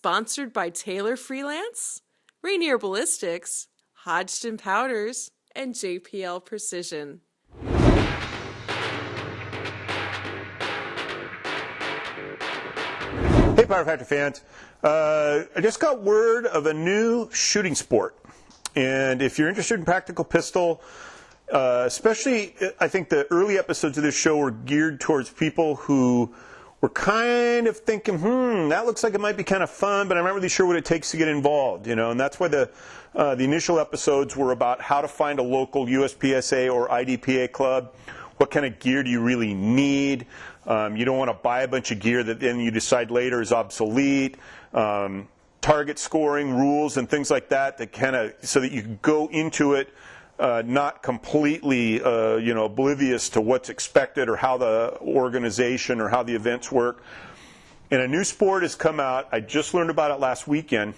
Sponsored by Taylor Freelance, Rainier Ballistics, Hodgson Powders, and JPL Precision. Hey, Power Factor fans. I just got word of a new shooting sport. And if you're interested in practical pistol, especially I think the early episodes of this show were geared towards people who were kind of thinking, that looks like it might be kind of fun, but I'm not really sure what it takes to get involved, and that's why the initial episodes were about how to find a local USPSA or IDPA club. What kind of gear do you really need? You don't want to buy a bunch of gear that then you decide later is obsolete. Target scoring rules and things like that kind of so that you can go into it not completely oblivious to what's expected or how the organization or how the events work. And a new sport has come out. I just learned about it last weekend.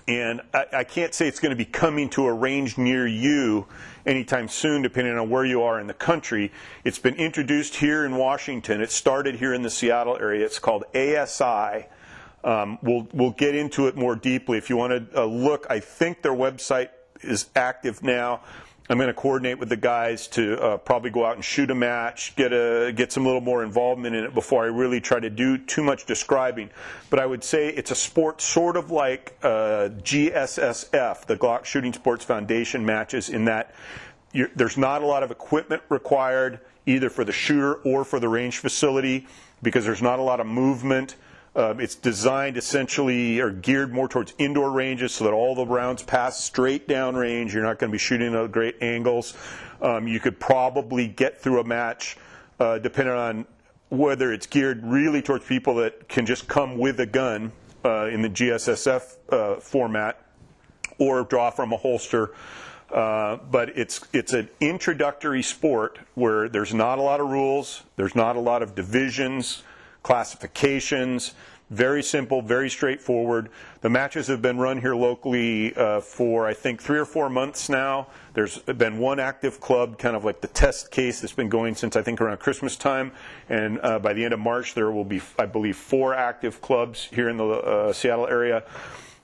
And I can't say it's going to be coming to a range near you anytime soon, depending on where you are in the country. It's been introduced here in Washington. It started here in the Seattle area. It's called ASI. We'll get into it more deeply. If you want to look, I think their website is active now. I'm going to coordinate with the guys to probably go out and shoot a match, get some little more involvement in it before I really try to do too much describing. But I would say it's a sport sort of like GSSF, the Glock Shooting Sports Foundation matches, in that there's not a lot of equipment required either for the shooter or for the range facility because there's not a lot of movement. It's designed essentially or geared more towards indoor ranges so that all the rounds pass straight down range. You're not going to be shooting at great angles. You could probably get through a match depending on whether it's geared really towards people that can just come with a gun in the GSSF format or draw from a holster. But it's an introductory sport where there's not a lot of rules, there's not a lot of divisions, classifications, very simple, very straightforward. The matches have been run here locally for, I think, 3 or 4 months now. There's been one active club, kind of like the test case, that's been going since, I think, around Christmas time. And by the end of March, there will be, I believe, 4 active clubs here in the Seattle area.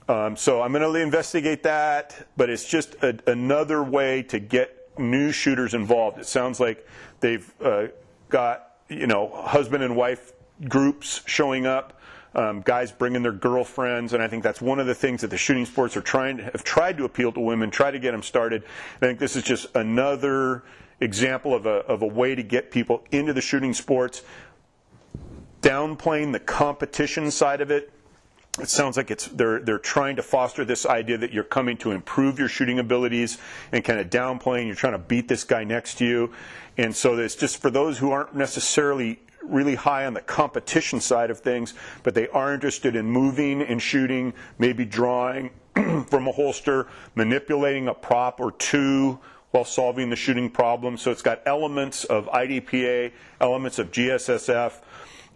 So I'm going to investigate that, but it's just another way to get new shooters involved. It sounds like they've got, husband and wife groups showing up, guys bringing their girlfriends, and I think that's one of the things that the shooting sports have tried to appeal to women, try to get them started. I think this is just another example of a way to get people into the shooting sports, downplaying the competition side of it. It sounds like they're trying to foster this idea that you're coming to improve your shooting abilities and kind of downplaying you're trying to beat this guy next to you. And so it's just for those who aren't necessarily really high on the competition side of things, but they are interested in moving and shooting, maybe drawing from a holster, manipulating a prop or two while solving the shooting problem. So it's got elements of IDPA, elements of GSSF,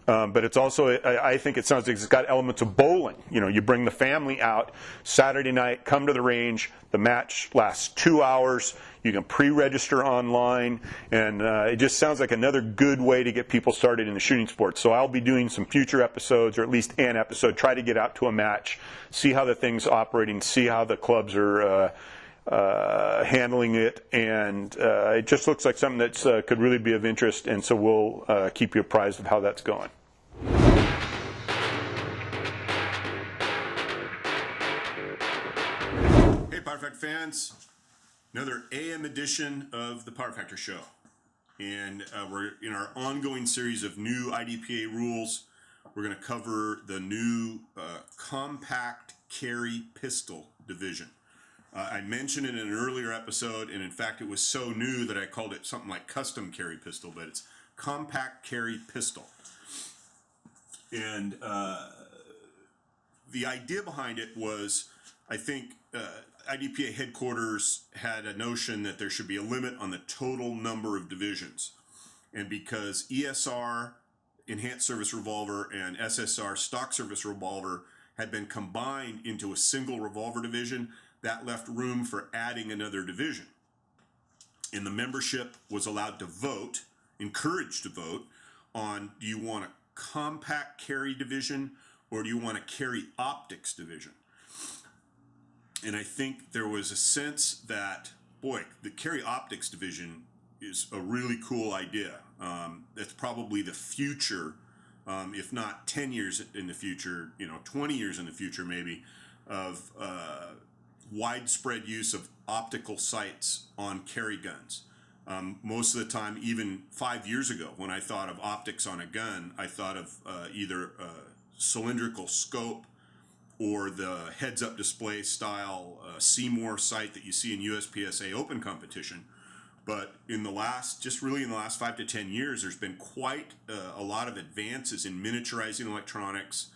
but it's also, I think it sounds like it's got elements of bowling. You bring the family out Saturday night, come to the range, the match lasts 2 hours, you can pre-register online, and it just sounds like another good way to get people started in the shooting sports. So I'll be doing some future episodes, or at least an episode, try to get out to a match, see how the thing's operating, see how the clubs are handling it, and it just looks like something that could really be of interest, and so we'll keep you apprised of how that's going. Hey, Power Factor fans. Another AM edition of the Power Factor Show. And we're in our ongoing series of new IDPA rules. We're going to cover the new compact carry pistol division. I mentioned it in an earlier episode, and in fact it was so new that I called it something like custom carry pistol, but it's compact carry pistol. And the idea behind it was, I think IDPA headquarters had a notion that there should be a limit on the total number of divisions. And because ESR, Enhanced Service Revolver, and SSR, Stock Service Revolver, had been combined into a single revolver division, that left room for adding another division. And the membership was allowed to vote, encouraged to vote, on do you want a compact carry division or do you want a carry optics division? And I think there was a sense that, boy, the carry optics division is a really cool idea. That's probably the future, if not 10 years in the future, 20 years in the future maybe, of widespread use of optical sights on carry guns. Most of the time, even 5 years ago, when I thought of optics on a gun, I thought of either a cylindrical scope or the heads-up display style Seymour sight that you see in USPSA open competition. But in the last 5 to 10 years, there's been quite a lot of advances in miniaturizing electronics,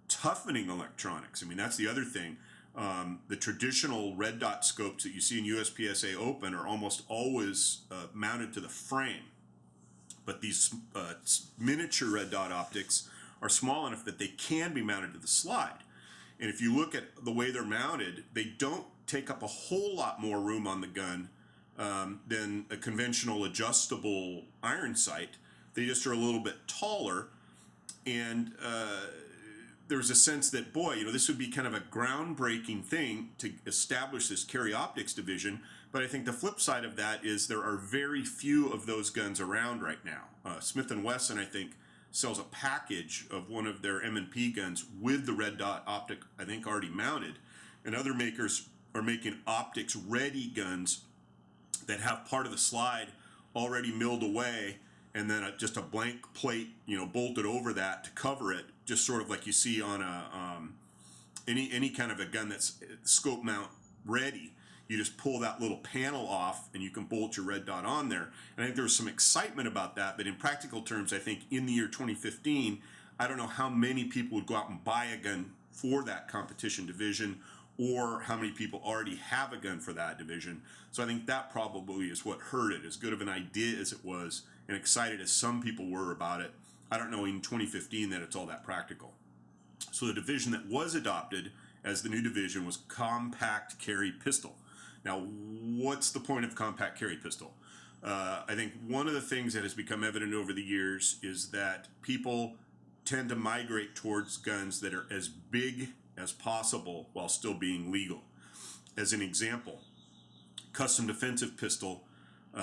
toughening electronics. I mean, that's the other thing. The traditional red dot scopes that you see in USPSA Open are almost always mounted to the frame. But these miniature red dot optics are small enough that they can be mounted to the slide. And if you look at the way they're mounted, they don't take up a whole lot more room on the gun than a conventional adjustable iron sight. They just are a little bit taller, and there's a sense that, boy, this would be kind of a groundbreaking thing to establish this carry optics division. But I think the flip side of that is there are very few of those guns around right now. Smith & Wesson, I think, sells a package of one of their M&P guns with the red dot optic, I think, already mounted. And other makers are making optics-ready guns that have part of the slide already milled away, and then just a blank plate, bolted over that to cover it, just sort of like you see on any kind of a gun that's scope mount ready. You just pull that little panel off and you can bolt your red dot on there. And I think there's some excitement about that, but in practical terms, I think in the year 2015, I don't know how many people would go out and buy a gun for that competition division, or how many people already have a gun for that division. So I think that probably is what hurt it. As good of an idea as it was, and excited as some people were about it, I don't know in 2015 that it's all that practical. So the division that was adopted as the new division was compact carry pistol. Now, what's the point of compact carry pistol? I think one of the things that has become evident over the years is that people tend to migrate towards guns that are as big as possible while still being legal. As an example, custom defensive pistol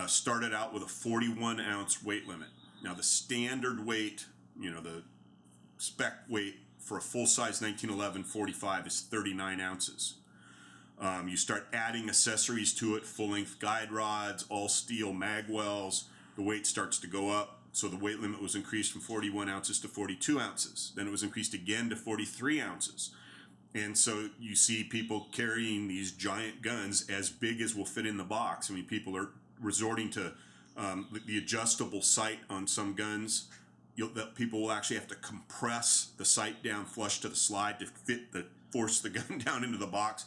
started out with a 41-ounce weight limit. Now, the standard weight, the spec weight for a full-size 1911 45 is 39 ounces. You start adding accessories to it, full-length guide rods, all-steel mag wells. The weight starts to go up. So the weight limit was increased from 41 ounces to 42 ounces. Then it was increased again to 43 ounces. And so you see people carrying these giant guns as big as will fit in the box. I mean, people are resorting to the adjustable sight on some guns. People will actually have to compress the sight down flush to the slide to force the gun down into the box.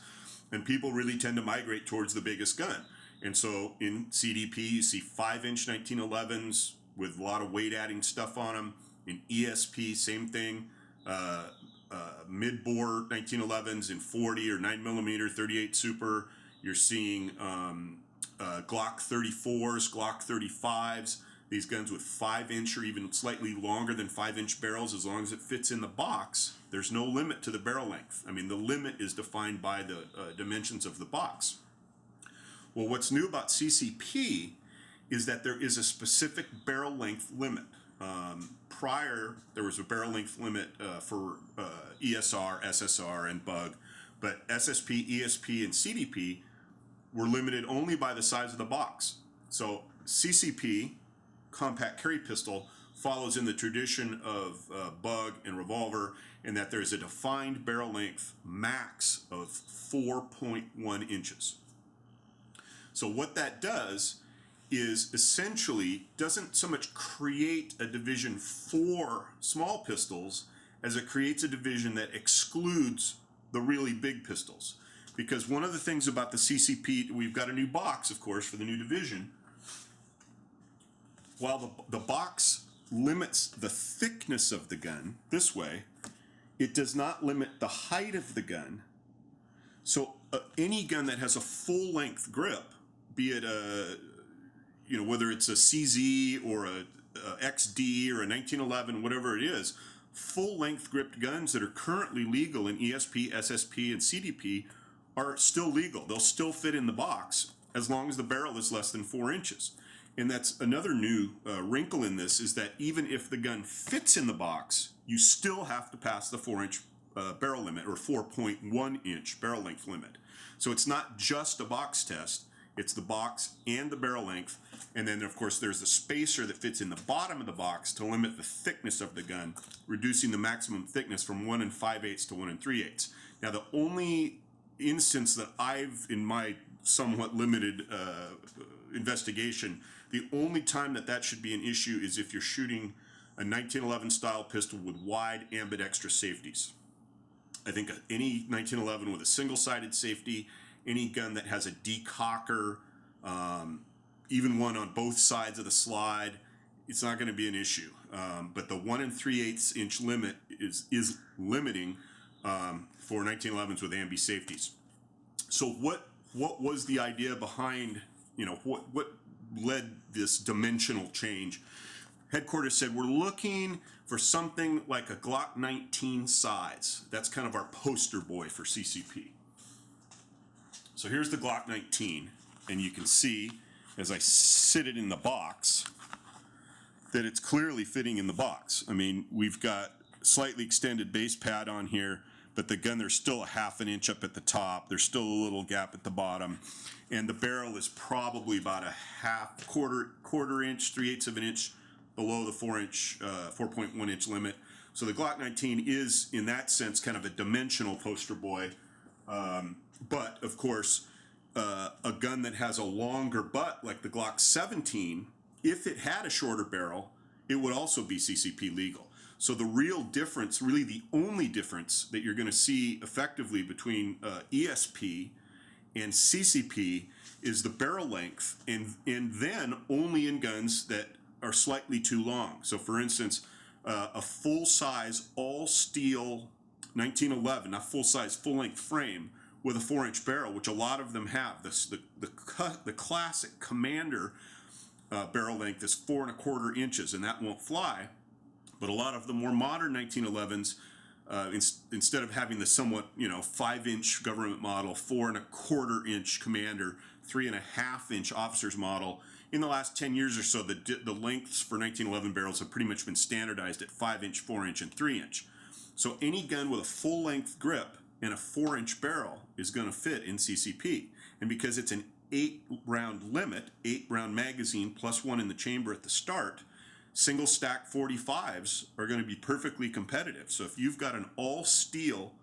And people really tend to migrate towards the biggest gun. And so in CDP, you see 5-inch 1911s with a lot of weight-adding stuff on them. In ESP, same thing. Mid-bore 1911s in 40 or 9mm 38 Super. You're seeing Glock 34s, Glock 35s. These guns with 5-inch or even slightly longer than 5-inch barrels, as long as it fits in the box. There's no limit to the barrel length. I mean, the limit is defined by the dimensions of the box. Well, what's new about CCP is that there is a specific barrel length limit. Prior, there was a barrel length limit for ESR, SSR, and BUG, but SSP, ESP, and CDP were limited only by the size of the box. So CCP, compact carry pistol, follows in the tradition of BUG and revolver in that there's a defined barrel length max of 4.1 inches. So what that does is essentially doesn't so much create a division for small pistols as it creates a division that excludes the really big pistols. Because one of the things about the CCP, we've got a new box, of course, for the new division. While the box limits the thickness of the gun this way, it does not limit the height of the gun. So any gun that has a full-length grip, be it whether it's a CZ or a XD or a 1911, whatever it is, full-length gripped guns that are currently legal in ESP, SSP, and CDP are still legal. They'll still fit in the box as long as the barrel is less than 4 inches. And that's another new wrinkle in this, is that even if the gun fits in the box, you still have to pass the 4-inch barrel limit, or 4.1-inch barrel length limit. So it's not just a box test, it's the box and the barrel length. And then, of course, there's the spacer that fits in the bottom of the box to limit the thickness of the gun, reducing the maximum thickness from 1 5/8 to 1 3/8. Now, the only instance that I've, in my somewhat limited investigation, the only time that should be an issue is if you're shooting a 1911 style pistol with wide ambidextrous safeties. I think any 1911 with a single-sided safety, any gun that has a decocker, even one on both sides of the slide, it's not going to be an issue. But the 1 3/8 limit is limiting for 1911s with ambi safeties. So what was the idea behind, what led this dimensional change? Headquarters said, we're looking for something like a Glock 19 size. That's kind of our poster boy for CCP. So here's the Glock 19, and you can see, as I sit it in the box, that it's clearly fitting in the box. I mean, we've got slightly extended base pad on here, but the gun, there's still a 1/2 inch up at the top. There's still a little gap at the bottom. And the barrel is probably about a quarter inch, 3/8 of an inch below the 4.1-inch limit. So the Glock 19 is, in that sense, kind of a dimensional poster boy. But, of course, a gun that has a longer butt, like the Glock 17, if it had a shorter barrel, it would also be CCP legal. So the real difference, really the only difference that you're going to see effectively between ESP and CCP is the barrel length, and then only in guns that are slightly too long. So for instance, a full-size all-steel 1911, not full-size, full-length frame with a 4-inch barrel, which a lot of them have. The classic Commander barrel length is 4 1/4 inches, and that won't fly. But a lot of the more modern 1911s, instead of having the somewhat 5-inch government model, 4 1/4 inch Commander, 3 1/2 inch officer's model, in the last 10 years or so, the lengths for 1911 barrels have pretty much been standardized at 5-inch, 4-inch, and 3-inch. So any gun with a full-length grip and a 4-inch barrel is going to fit in CCP. And because it's an 8-round limit, 8-round magazine plus 1 in the chamber at the start, single stack 45s are going to be perfectly competitive. So if you've got an all-steel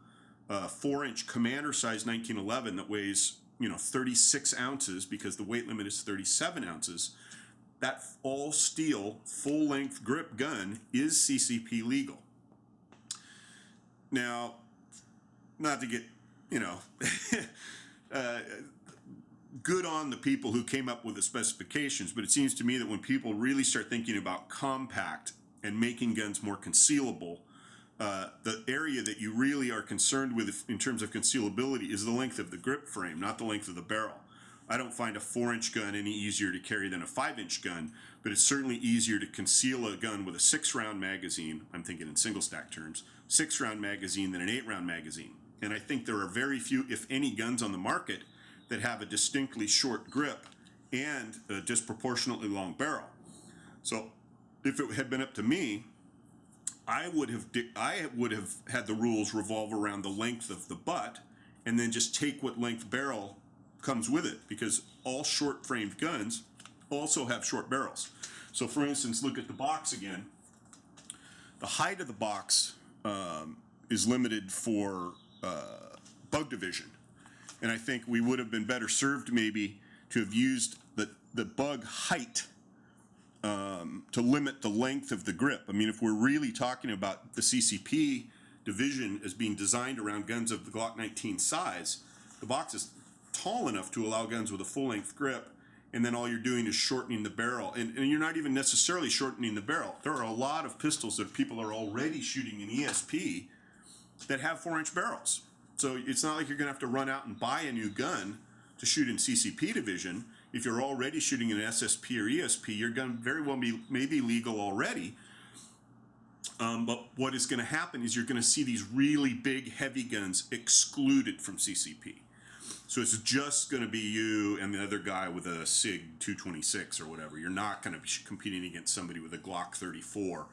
4-inch Commander size 1911 that weighs 36 ounces, because the weight limit is 37 ounces, that all-steel full-length grip gun is CCP legal. Now, not to get good on the people who came up with the specifications, but it seems to me that when people really start thinking about compact and making guns more concealable, the area that you really are concerned with in terms of concealability is the length of the grip frame, not the length of the barrel. I don't find a 4-inch gun any easier to carry than a 5-inch gun, but it's certainly easier to conceal a gun with a 6-round magazine, I'm thinking in single stack terms, 6-round magazine than an 8-round magazine. And I think there are very few, if any, guns on the market that have a distinctly short grip and a disproportionately long barrel. So if it had been up to me, I would have had the rules revolve around the length of the butt, and then just take what length barrel comes with it, because all short-framed guns also have short barrels. So for instance, look at the box again. The height of the box is limited for bug division. And I think we would have been better served maybe to have used the bug height to limit the length of the grip. I mean, if we're really talking about the CCP division as being designed around guns of the Glock 19 size, the box is tall enough to allow guns with a full-length grip, and then all you're doing is shortening the barrel. And you're not even necessarily shortening the barrel. There are a lot of pistols that people are already shooting in ESP that have 4-inch barrels. So it's not like you're going to have to run out and buy a new gun to shoot in CCP division. If you're already shooting in SSP or ESP, your gun very well may be legal already. But what is going to happen is you're going to see these really big, heavy guns excluded from CCP. So it's just going to be you and the other guy with a SIG 226 or whatever. You're not going to be competing against somebody with a Glock 34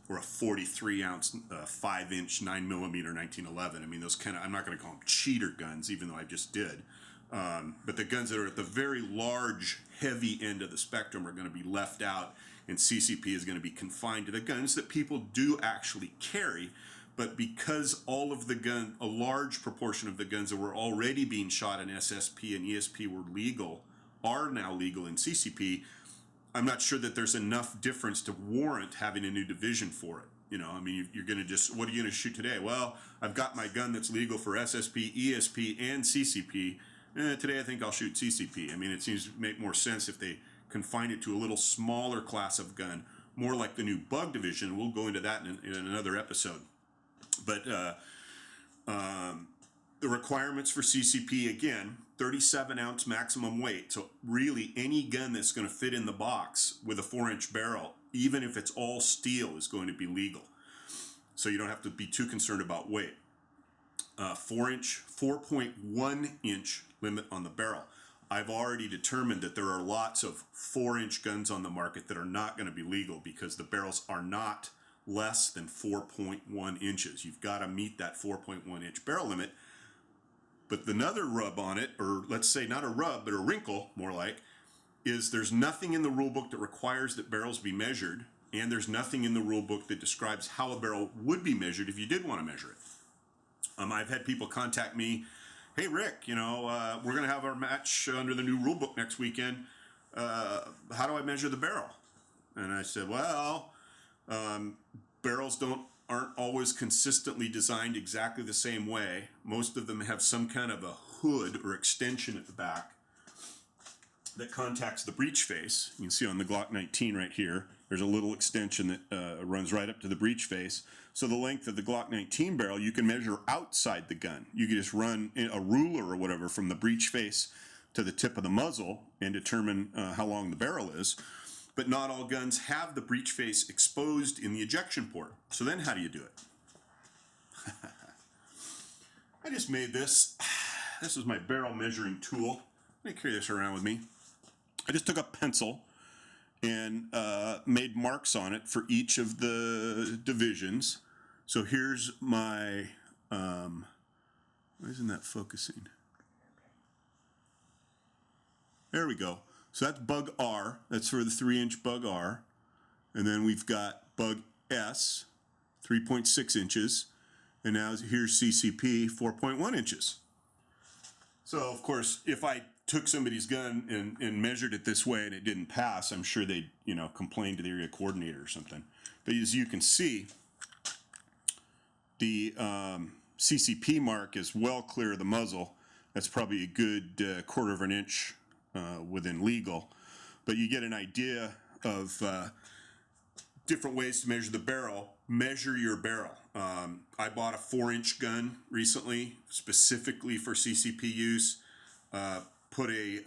or a 43 ounce, 5-inch, 9mm 1911. I mean, those kind of, I'm not going to call them cheater guns, even though I just did. But the guns that are at the very large, heavy end of the spectrum are going to be left out, and CCP is going to be confined to the guns that people do actually carry. But because all of the a large proportion of the guns that were already being shot in SSP and ESP are now legal in CCP, I'm not sure that there's enough difference to warrant having a new division for it. You know, I mean, you're going to just, what are you going to shoot today? Well, I've got my gun that's legal for SSP, ESP, and CCP. Today I think I'll shoot CCP. I mean, it seems to make more sense if they confine it to a little smaller class of gun, more like the new bug division. We'll go into that in another episode. But the requirements for CCP, again, 37-ounce maximum weight. So really any gun that's going to fit in the box with a 4-inch barrel, even if it's all steel, is going to be legal. So you don't have to be too concerned about weight. 4.1-inch limit on the barrel. I've already determined that there are lots of 4-inch guns on the market that are not going to be legal because the barrels are not less than 4.1 inches. You've got to meet that 4.1-inch barrel limit. But another rub on it, or let's say not a rub, but a wrinkle, more like, is there's nothing in the rule book that requires that barrels be measured, and there's nothing in the rule book that describes how a barrel would be measured if you did want to measure it. I've had people contact me, hey Rick, you know, we're going to have our match under the new rule book next weekend. How do I measure the barrel? And I said, well, barrels aren't always consistently designed exactly the same way. Most of them have some kind of a hood or extension at the back that contacts the breech face. You can see on the Glock 19 right here, there's a little extension that runs right up to the breech face. So the length of the Glock 19 barrel, you can measure outside the gun. You can just run a ruler or whatever from the breech face to the tip of the muzzle and determine how long the barrel is. But not all guns have the breech face exposed in the ejection port. So then how do you do it? I just made this. This is my barrel measuring tool. Let me carry this around with me. I just took a pencil and made marks on it for each of the divisions. So here's my, why isn't that focusing? There we go. So that's bug R. That's for the 3-inch bug R. And then we've got bug S, 3.6 inches. And now here's CCP, 4.1 inches. So, of course, if I took somebody's gun and measured it this way and it didn't pass, I'm sure they'd, complain to the area coordinator or something. But as you can see, the CCP mark is well clear of the muzzle. That's probably a good 1/4 of an inch within legal. But you get an idea of different ways to measure the barrel. Measure your barrel. I bought a 4-inch gun recently, specifically for CCP use. Put a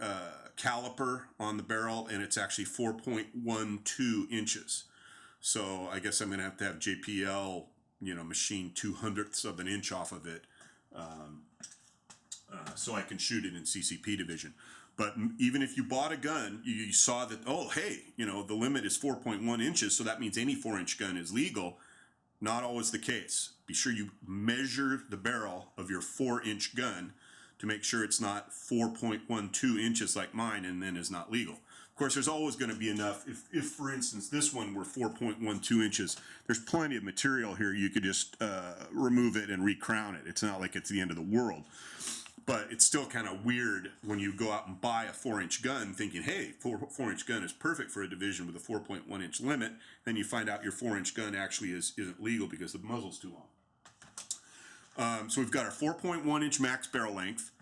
caliper on the barrel, and it's actually 4.12 inches. So I guess I'm going to have JPL, machine 2/100ths of an inch off of it, so I can shoot it in CCP division. But even if you bought a gun, you saw that, oh, hey, the limit is 4.1 inches, so that means any 4-inch gun is legal. Not always the case. Be sure you measure the barrel of your 4-inch gun to make sure it's not 4.12 inches like mine and then is not legal. Of course, there's always going to be enough. If for instance, this one were 4.12 inches, there's plenty of material here. You could just remove it and recrown it. It's not like it's the end of the world. But it's still kind of weird when you go out and buy a 4-inch gun thinking, hey, 4-inch gun is perfect for a division with a 4.1-inch limit. Then you find out your 4-inch gun actually isn't legal because the muzzle's too long. So we've got our 4.1-inch max barrel length,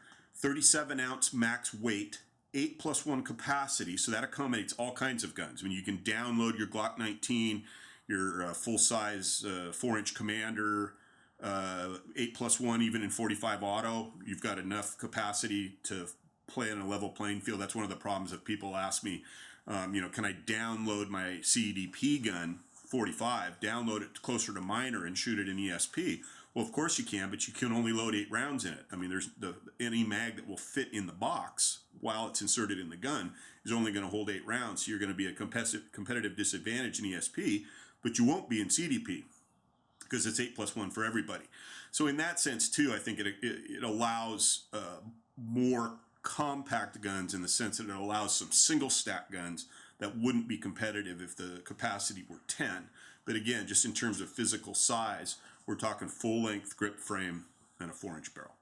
37-ounce max weight, 8+1 capacity. So that accommodates all kinds of guns. I mean, you can download your Glock 19, your full-size 4-inch Commander, 8+1 even in 45 auto. You've got enough capacity to play on a level playing field. That's one of the problems that people ask me, can I download my CEDP gun 45, download it closer to minor and shoot it in ESP. Well, of course you can, but you can only load 8 rounds in it. I mean, there's any mag that will fit in the box while it's inserted in the gun is only going to hold 8 rounds. So you're going to be at a competitive disadvantage in ESP, but you won't be in CDP because it's 8+1 for everybody. So in that sense too, I think it allows more compact guns in the sense that it allows some single stack guns that wouldn't be competitive if the capacity were 10. But again, just in terms of physical size, we're talking full length grip frame and a 4-inch barrel.